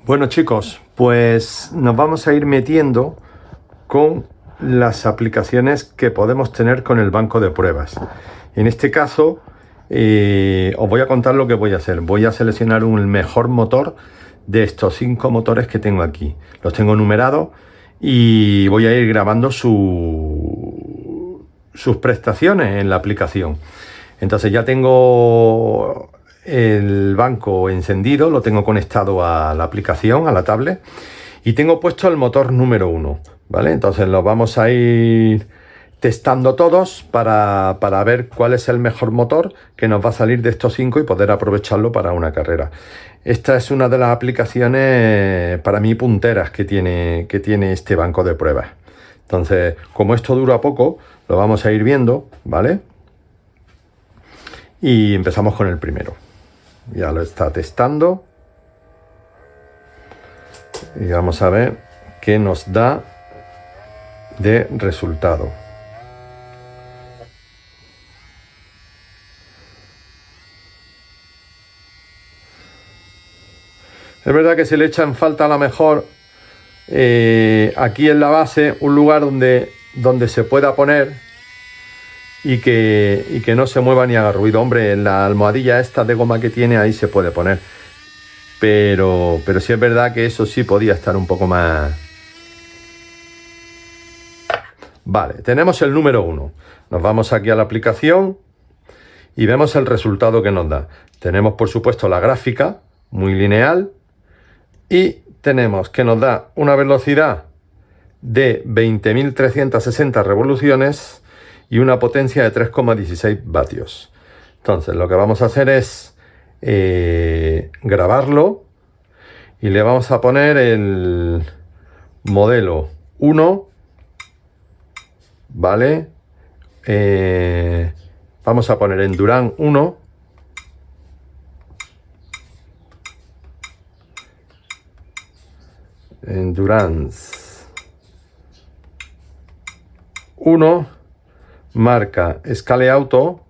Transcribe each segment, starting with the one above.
Bueno chicos, pues nos vamos a ir metiendo con las aplicaciones que podemos tener con el banco de pruebas. En este caso, os voy a contar lo que voy a hacer. Voy a seleccionar el mejor motor de estos 5 motores que tengo aquí. Los tengo numerados y voy a ir grabando sus prestaciones en la aplicación. Entonces ya tengo el banco encendido, lo tengo conectado a la aplicación, a la tablet, y tengo puesto el motor número 1, ¿vale? Entonces lo vamos a ir testando todos para ver cuál es el mejor motor que nos va a salir de estos 5 y poder aprovecharlo para una carrera. Esta es una de las aplicaciones para mí punteras que tiene este banco de pruebas. Entonces, como esto dura poco, lo vamos a ir viendo, ¿vale? Y empezamos con el primero. Ya lo está testando. Y vamos a ver qué nos da de resultado. Es verdad que se le echa en falta a lo mejor aquí en la base un lugar donde se pueda poner y que no se mueva ni haga ruido. Hombre, en la almohadilla esta de goma que tiene ahí se puede poner. Pero sí es verdad que eso sí podía estar un poco más... Vale, tenemos el número 1. Nos vamos aquí a la aplicación y vemos el resultado que nos da. Tenemos, por supuesto, la gráfica, muy lineal. Y tenemos que nos da una velocidad de 20.360 revoluciones y una potencia de 3,16 vatios. Entonces lo que vamos a hacer es grabarlo y le vamos a poner el modelo 1, ¿vale? Vamos a poner Endurance 1. Endurance 1, marca Scale Auto,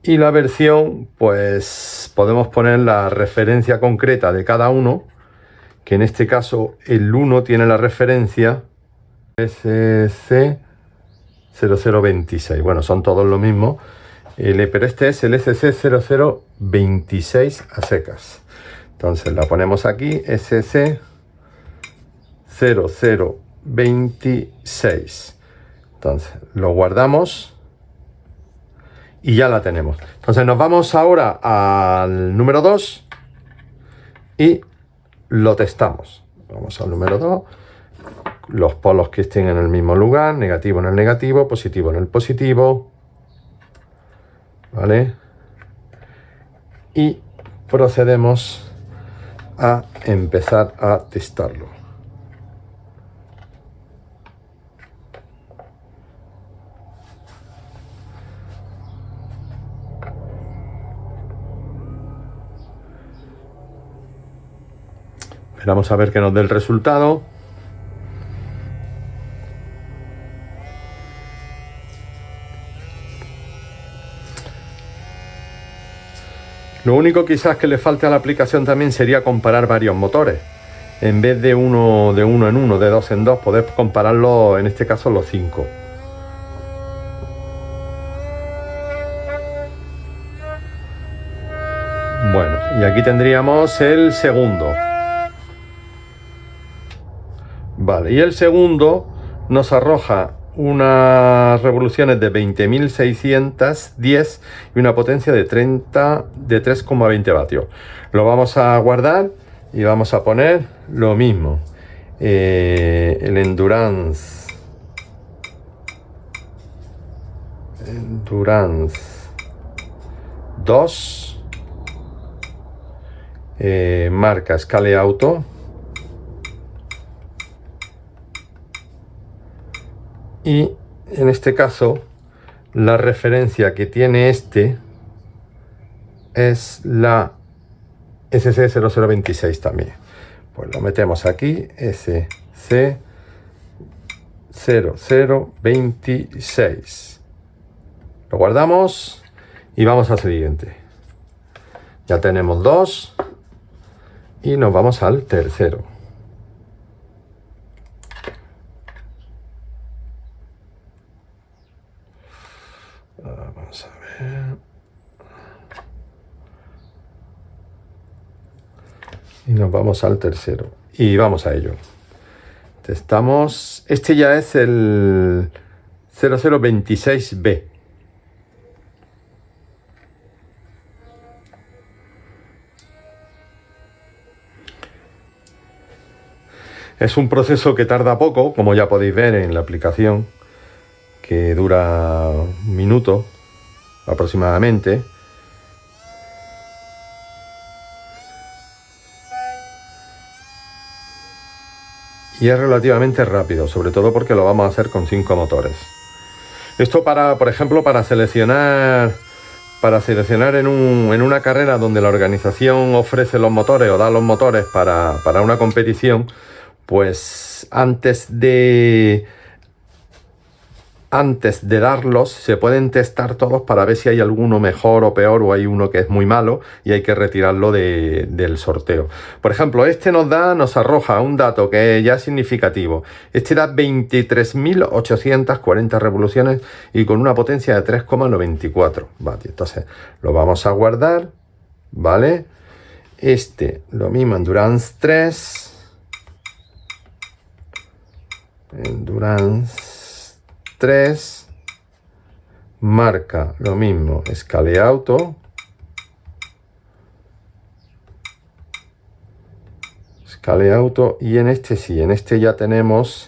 y la versión, pues podemos poner la referencia concreta de cada uno, que en este caso el 1 tiene la referencia SC0026. Bueno, son todos lo mismo. Pero este es el SC0026 a secas. Entonces la ponemos aquí, SC0026. Entonces lo guardamos y ya la tenemos. Entonces nos vamos ahora al número 2 y lo testamos. Vamos al número 2. Los polos que estén en el mismo lugar, negativo en el negativo, positivo en el positivo. ¿Vale? Y procedemos a empezar a testarlo. Esperamos a ver que nos dé el resultado. Lo único quizás que le falte a la aplicación también sería comparar varios motores. En vez de uno en uno, de 2 en 2, poder compararlo, en este caso los 5. Bueno, y aquí tendríamos el segundo. Vale, y el segundo nos arroja unas revoluciones de 20.610 y una potencia de 3,20 vatios. Lo vamos a guardar y vamos a poner lo mismo. El Endurance 2, marca Scale Auto. Y en este caso, la referencia que tiene este es la SC0026 también. Pues lo metemos aquí, SC0026. Lo guardamos y vamos al siguiente. Ya tenemos 2 y nos vamos al tercero. Vamos a ver. Y nos vamos al tercero. Y vamos a ello. Testamos. Este ya es el 0026B. Es un proceso que tarda poco, como ya podéis ver en la aplicación, que dura un minuto aproximadamente. Y es relativamente rápido, sobre todo porque lo vamos a hacer con 5 motores. Esto por ejemplo, para seleccionar en una carrera donde la organización ofrece los motores o da los motores para una competición, pues antes de darlos se pueden testar todos para ver si hay alguno mejor o peor, o hay uno que es muy malo y hay que retirarlo del sorteo. Por ejemplo, este nos arroja un dato que ya es significativo. Este da 23.840 revoluciones y con una potencia de 3,94 vatios. Entonces lo vamos a guardar, ¿vale? Lo mismo, Endurance 3. Endurance 3, marca lo mismo, Scale Auto, y en este ya tenemos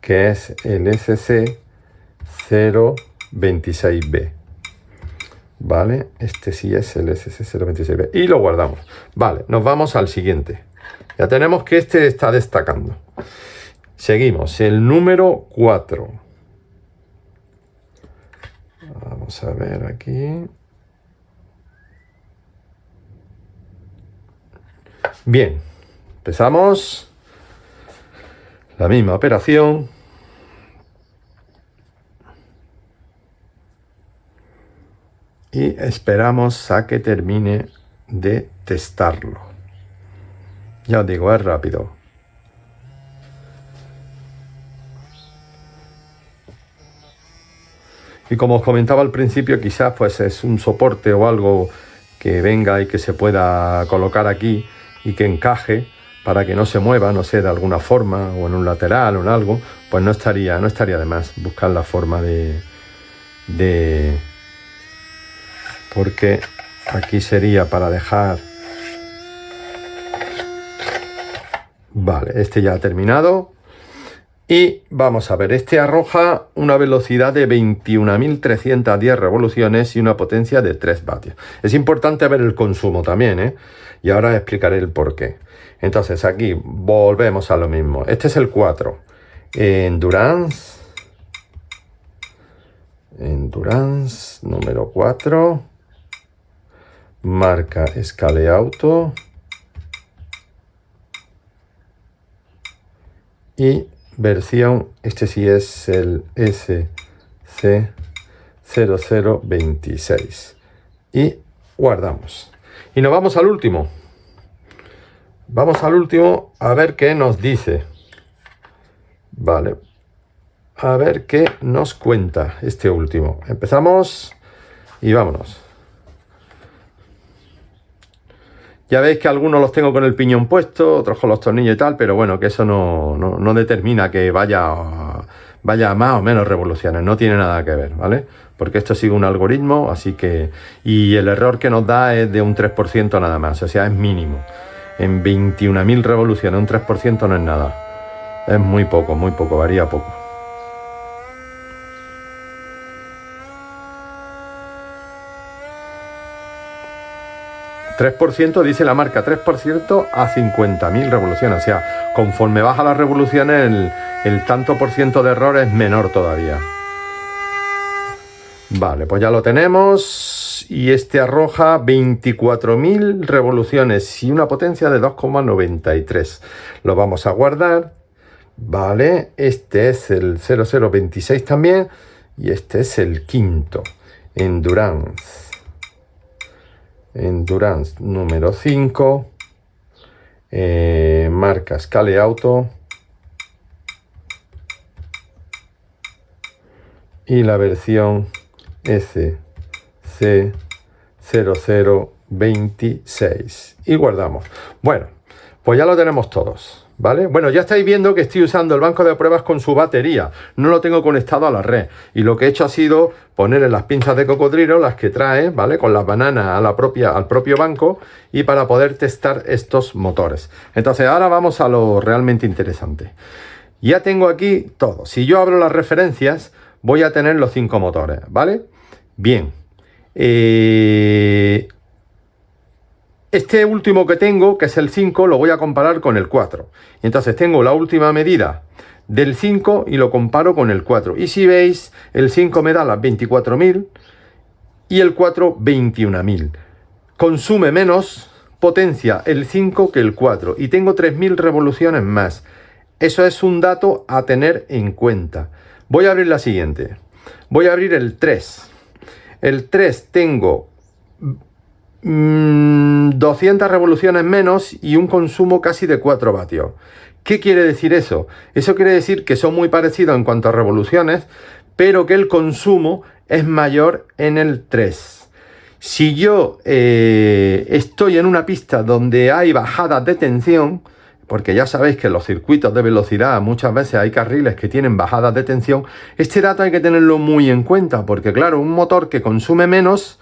que es el SC026B, ¿vale? Este sí es el SC026B y lo guardamos. Vale, nos vamos al siguiente. Ya tenemos que este está destacando. Seguimos, el número 4. Vamos a ver aquí. Bien, empezamos la misma operación. Y esperamos a que termine de testarlo. Ya os digo, es rápido. Y como os comentaba al principio, quizás pues es un soporte o algo que venga y que se pueda colocar aquí y que encaje para que no se mueva, no sé, de alguna forma, o en un lateral o en algo, pues no estaría de más buscar la forma de porque aquí sería para dejar. Vale, este ya ha terminado. Y vamos a ver, este arroja una velocidad de 21.310 revoluciones y una potencia de 3 vatios. Es importante ver el consumo también, ¿eh? Y ahora explicaré el por qué. Entonces aquí volvemos a lo mismo. Este es el 4. Endurance número 4. Marca Scale Auto. Y versión, este sí es el SC0026. Y guardamos. Y nos vamos al último. Vamos al último a ver qué nos dice. Vale. A ver qué nos cuenta este último. Empezamos y vámonos. Ya veis que algunos los tengo con el piñón puesto, otros con los tornillos y tal, pero bueno, que eso no determina que vaya más o menos revoluciones, no tiene nada que ver, ¿vale? Porque esto sigue un algoritmo, así que... Y el error que nos da es de un 3% nada más, o sea, es mínimo. En 21.000 revoluciones, un 3% no es nada. Es muy poco, varía poco. %, dice la marca, 3% a 50.000 revoluciones. O sea, conforme baja las revoluciones, el tanto por ciento de error es menor todavía. Vale, pues ya lo tenemos. Y este arroja 24.000 revoluciones y una potencia de 2,93. Lo vamos a guardar. Vale, este es el 0026 también. Y este es el quinto. Endurance. Endurance número 5. Marca Scale Auto. Y la versión SC0026. Y guardamos. Bueno, pues ya lo tenemos todos. ¿Vale? Bueno, ya estáis viendo que estoy usando el banco de pruebas con su batería. No lo tengo conectado a la red. Y lo que he hecho ha sido ponerle las pinzas de cocodrilo, las que trae, ¿vale? Con las bananas al propio banco y para poder testar estos motores. Entonces, ahora vamos a lo realmente interesante. Ya tengo aquí todo. Si yo abro las referencias, voy a tener los 5 motores, ¿vale? Bien. Este último que tengo, que es el 5, lo voy a comparar con el 4. Entonces tengo la última medida del 5 y lo comparo con el 4. Y si veis, el 5 me da las 24.000 y el 4 21.000. Consume menos potencia el 5 que el 4 y tengo 3.000 revoluciones más. Eso es un dato a tener en cuenta. Voy a abrir la siguiente. Voy a abrir el 3. El 3 tengo 200 revoluciones menos y un consumo casi de 4 vatios. ¿Qué quiere decir eso? Eso quiere decir que son muy parecidos en cuanto a revoluciones, pero que el consumo es mayor en el 3. Si yo estoy en una pista donde hay bajadas de tensión, porque ya sabéis que en los circuitos de velocidad muchas veces hay carriles que tienen bajadas de tensión, este dato hay que tenerlo muy en cuenta, porque claro, un motor que consume menos,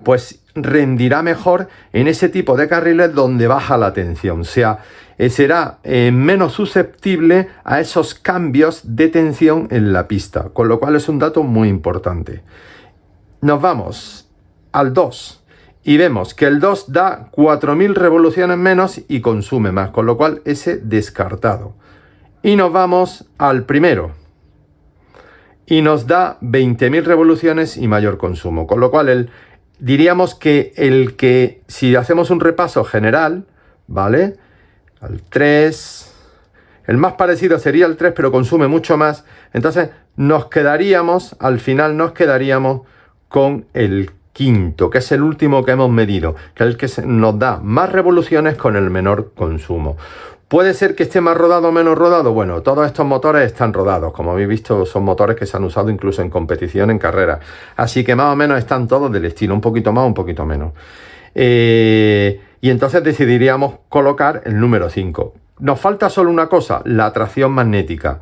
pues rendirá mejor en ese tipo de carriles donde baja la tensión. O sea, será menos susceptible a esos cambios de tensión en la pista, con lo cual es un dato muy importante. Nos vamos al 2 y vemos que el 2 da 4.000 revoluciones menos y consume más, con lo cual ese descartado. Y nos vamos al primero y nos da 20.000 revoluciones y mayor consumo, con lo cual diríamos que si hacemos un repaso general, ¿vale? Al 3, el más parecido sería el 3, pero consume mucho más. Entonces al final nos quedaríamos con el quinto, que es el último que hemos medido, que es el que nos da más revoluciones con el menor consumo. ¿Puede ser que esté más rodado o menos rodado? Bueno, todos estos motores están rodados. Como habéis visto, son motores que se han usado incluso en competición, en carrera. Así que más o menos están todos del estilo, un poquito más, un poquito menos. Y entonces decidiríamos colocar el número 5. Nos falta solo una cosa, la atracción magnética.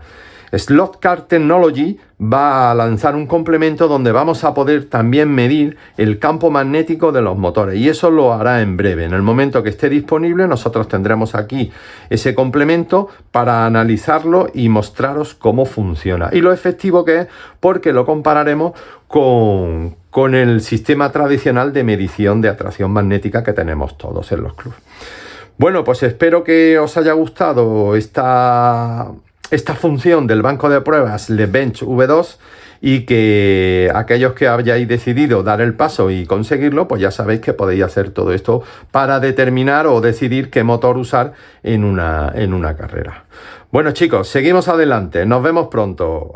Slot Car Technology va a lanzar un complemento donde vamos a poder también medir el campo magnético de los motores, y eso lo hará en breve. En el momento que esté disponible, nosotros tendremos aquí ese complemento para analizarlo y mostraros cómo funciona y lo efectivo que es, porque lo compararemos con el sistema tradicional de medición de atracción magnética que tenemos todos en los clubes. Bueno, pues espero que os haya gustado esta función del banco de pruebas LeBench V2 y que aquellos que hayáis decidido dar el paso y conseguirlo, pues ya sabéis que podéis hacer todo esto para determinar o decidir qué motor usar en una carrera. Bueno chicos, seguimos adelante, nos vemos pronto.